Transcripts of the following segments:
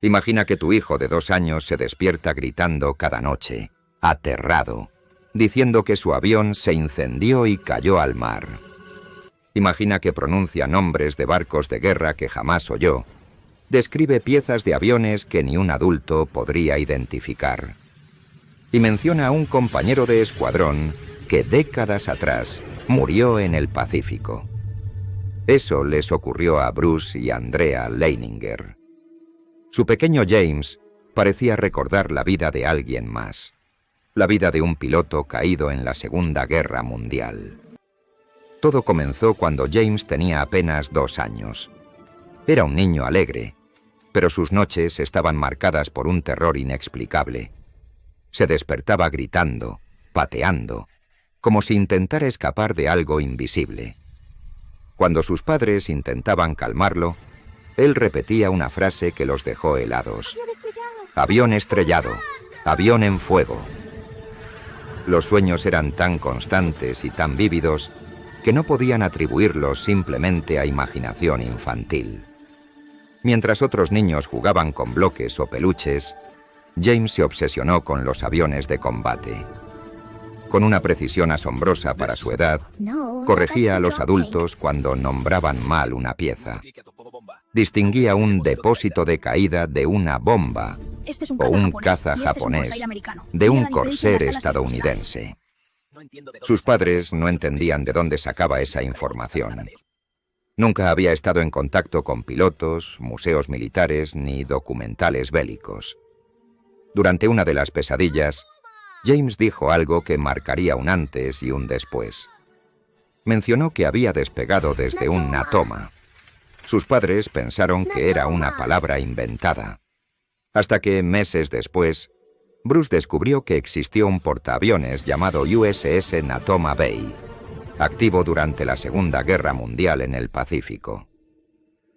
Imagina que tu hijo de 2 años se despierta gritando cada noche, aterrado, diciendo que su avión se incendió y cayó al mar. Imagina que pronuncia nombres de barcos de guerra que jamás oyó. Describe piezas de aviones que ni un adulto podría identificar. Y menciona a un compañero de escuadrón que décadas atrás murió en el Pacífico. Eso les ocurrió a Bruce y Andrea Leininger. Su pequeño James parecía recordar la vida de alguien más, la vida de un piloto caído en la Segunda Guerra Mundial. Todo comenzó cuando James tenía apenas 2 años. Era un niño alegre, pero sus noches estaban marcadas por un terror inexplicable. Se despertaba gritando, pateando, como si intentara escapar de algo invisible. Cuando sus padres intentaban calmarlo, él repetía una frase que los dejó helados. Avión estrellado, avión en fuego. Los sueños eran tan constantes y tan vívidos que no podían atribuirlos simplemente a imaginación infantil. Mientras otros niños jugaban con bloques o peluches, James se obsesionó con los aviones de combate. Con una precisión asombrosa para su edad, corregía a los adultos cuando nombraban mal una pieza. Distinguía un depósito de caída de una bomba o un caza japonés de un corsair estadounidense. Sus padres no entendían de dónde sacaba esa información. Nunca había estado en contacto con pilotos, museos militares ni documentales bélicos. Durante una de las pesadillas, James dijo algo que marcaría un antes y un después. Mencionó que había despegado desde un Natoma. Sus padres pensaron que era una palabra inventada, hasta que, meses después, Bruce descubrió que existió un portaaviones llamado USS Natoma Bay, activo durante la Segunda Guerra Mundial en el Pacífico.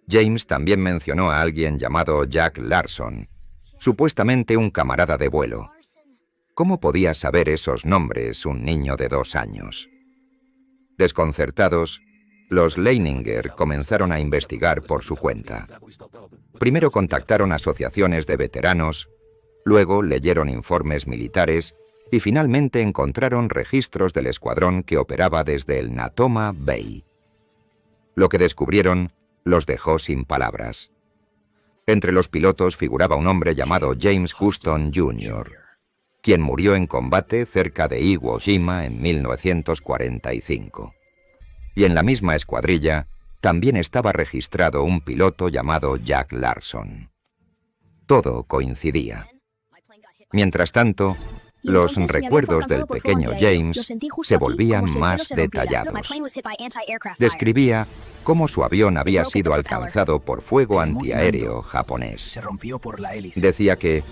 James también mencionó a alguien llamado Jack Larson, supuestamente un camarada de vuelo. ¿Cómo podía saber esos nombres un niño de 2 años? Desconcertados, los Leininger comenzaron a investigar por su cuenta. Primero contactaron asociaciones de veteranos, luego leyeron informes militares y finalmente encontraron registros del escuadrón que operaba desde el Natoma Bay. Lo que descubrieron los dejó sin palabras. Entre los pilotos figuraba un hombre llamado James Houston Jr., quien murió en combate cerca de Iwo Jima en 1945. Y en la misma escuadrilla también estaba registrado un piloto llamado Jack Larson. Todo coincidía. Mientras tanto, los recuerdos del pequeño James se volvían más detallados. Describía cómo su avión había sido alcanzado por fuego antiaéreo japonés. Decía que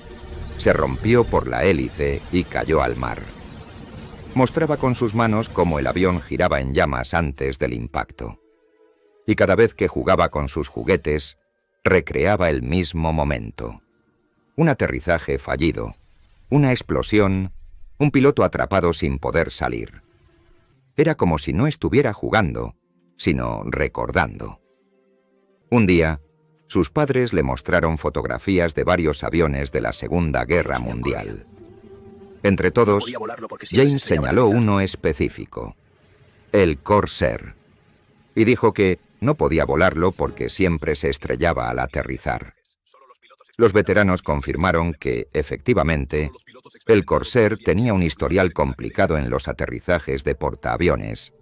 se rompió por la hélice y cayó al mar. Mostraba con sus manos cómo el avión giraba en llamas antes del impacto. Y cada vez que jugaba con sus juguetes, recreaba el mismo momento. Un aterrizaje fallido, una explosión, un piloto atrapado sin poder salir. Era como si no estuviera jugando, sino recordando. Un día, sus padres le mostraron fotografías de varios aviones de la Segunda Guerra Mundial. Entre todos, James señaló uno específico, el Corsair, y dijo que no podía volarlo porque siempre se estrellaba al aterrizar. Los veteranos confirmaron que, efectivamente, el Corsair tenía un historial complicado en los aterrizajes de portaaviones,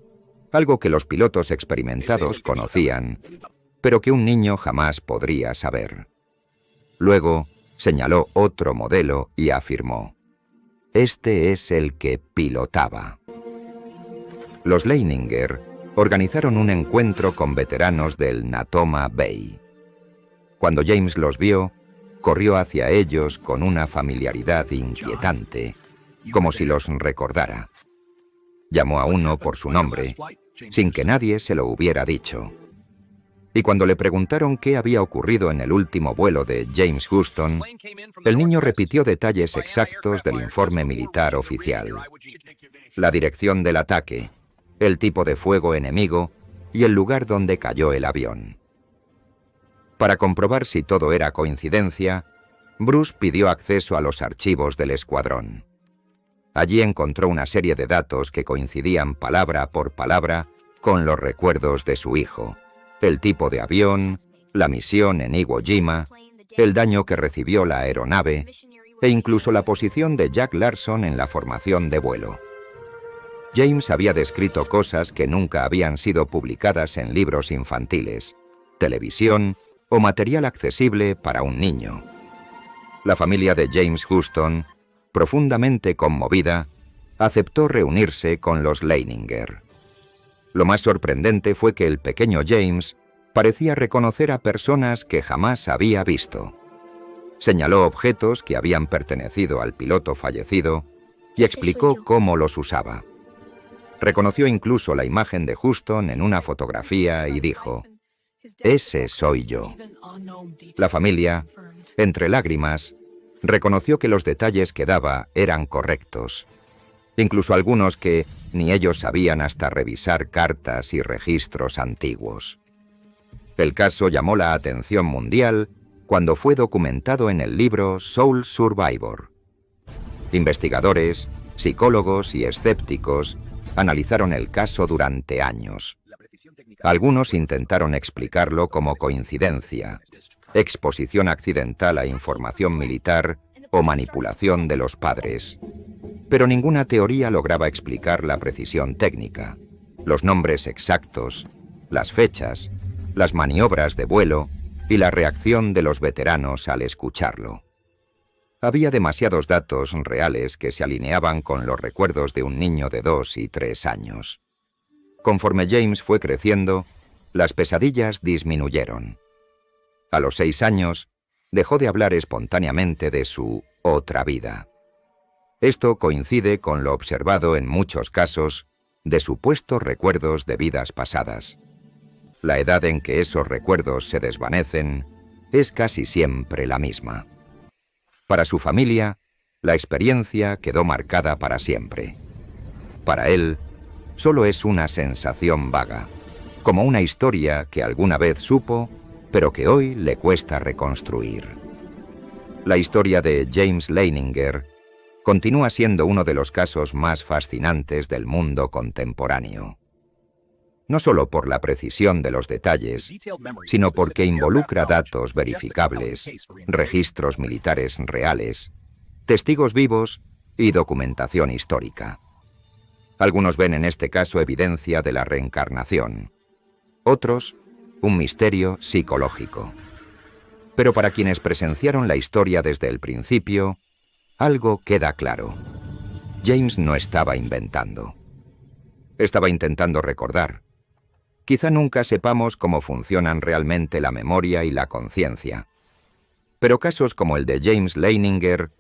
algo que los pilotos experimentados conocían, pero que un niño jamás podría saber. Luego, señaló otro modelo y afirmó: este es el que pilotaba. Los Leininger organizaron un encuentro con veteranos del Natoma Bay. Cuando James los vio, corrió hacia ellos con una familiaridad inquietante, como si los recordara. Llamó a uno por su nombre, sin que nadie se lo hubiera dicho. Y cuando le preguntaron qué había ocurrido en el último vuelo de James Houston, el niño repitió detalles exactos del informe militar oficial: la dirección del ataque, el tipo de fuego enemigo y el lugar donde cayó el avión. Para comprobar si todo era coincidencia, Bruce pidió acceso a los archivos del escuadrón. Allí encontró una serie de datos que coincidían palabra por palabra con los recuerdos de su hijo: el tipo de avión, la misión en Iwo Jima, el daño que recibió la aeronave e incluso la posición de Jack Larson en la formación de vuelo. James había descrito cosas que nunca habían sido publicadas en libros infantiles, televisión o material accesible para un niño. La familia de James Huston, profundamente conmovida, aceptó reunirse con los Leininger. Lo más sorprendente fue que el pequeño James parecía reconocer a personas que jamás había visto. Señaló objetos que habían pertenecido al piloto fallecido y explicó cómo los usaba. Reconoció incluso la imagen de Huston en una fotografía y dijo: «Ese soy yo». La familia, entre lágrimas, reconoció que los detalles que daba eran correctos, incluso algunos que ni ellos sabían hasta revisar cartas y registros antiguos. El caso llamó la atención mundial cuando fue documentado en el libro Soul Survivor. Investigadores, psicólogos y escépticos analizaron el caso durante años. Algunos intentaron explicarlo como coincidencia, exposición accidental a información militar o manipulación de los padres. Pero ninguna teoría lograba explicar la precisión técnica, los nombres exactos, las fechas, las maniobras de vuelo y la reacción de los veteranos al escucharlo. Había demasiados datos reales que se alineaban con los recuerdos de un niño de 2 y 3 años. Conforme James fue creciendo, las pesadillas disminuyeron. A los 6 años, dejó de hablar espontáneamente de su otra vida. Esto coincide con lo observado en muchos casos de supuestos recuerdos de vidas pasadas. La edad en que esos recuerdos se desvanecen es casi siempre la misma. Para su familia, la experiencia quedó marcada para siempre. Para él, solo es una sensación vaga, como una historia que alguna vez supo, pero que hoy le cuesta reconstruir. La historia de James Leininger continúa siendo uno de los casos más fascinantes del mundo contemporáneo. No solo por la precisión de los detalles, sino porque involucra datos verificables, registros militares reales, testigos vivos y documentación histórica. Algunos ven en este caso evidencia de la reencarnación, otros, un misterio psicológico. Pero para quienes presenciaron la historia desde el principio, algo queda claro: James no estaba inventando. Estaba intentando recordar. Quizá nunca sepamos cómo funcionan realmente la memoria y la conciencia, pero casos como el de James Leininger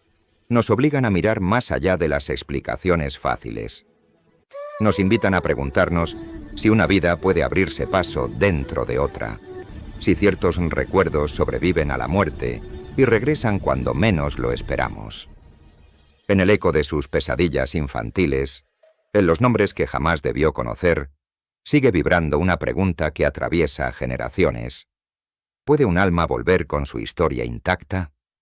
nos obligan a mirar más allá de las explicaciones fáciles. Nos invitan a preguntarnos si una vida puede abrirse paso dentro de otra, si ciertos recuerdos sobreviven a la muerte y regresan cuando menos lo esperamos. En el eco de sus pesadillas infantiles, en los nombres que jamás debió conocer, sigue vibrando una pregunta que atraviesa generaciones. ¿Puede un alma volver con su historia intacta?